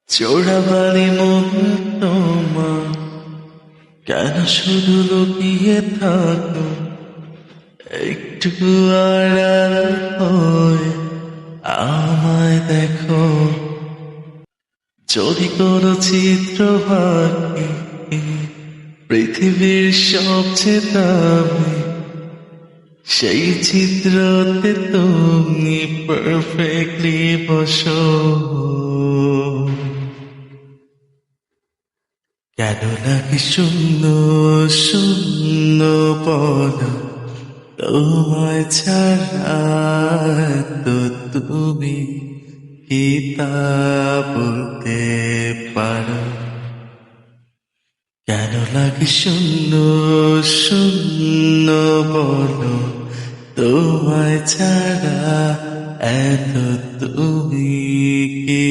চোরাবালি মন তোমার কেন শুধু লুকিয়ে থাকো, একটু আড়াল হয়ে আমায় দেখো। যদি কোনো চিত্র ভাঙি পৃথিবীর সবচেয়ে দামি, সেই চিত্রতে তুমি পারফেক্টলি বসো। কেন লাগে শূন্য শূন্য পদ তোমায় ছাড়া, তো তুমি কি তা বলতে পারো? কেন লাগে শূন্য শূন্য বলো তোমায় ছাড়া, এত তুমি কি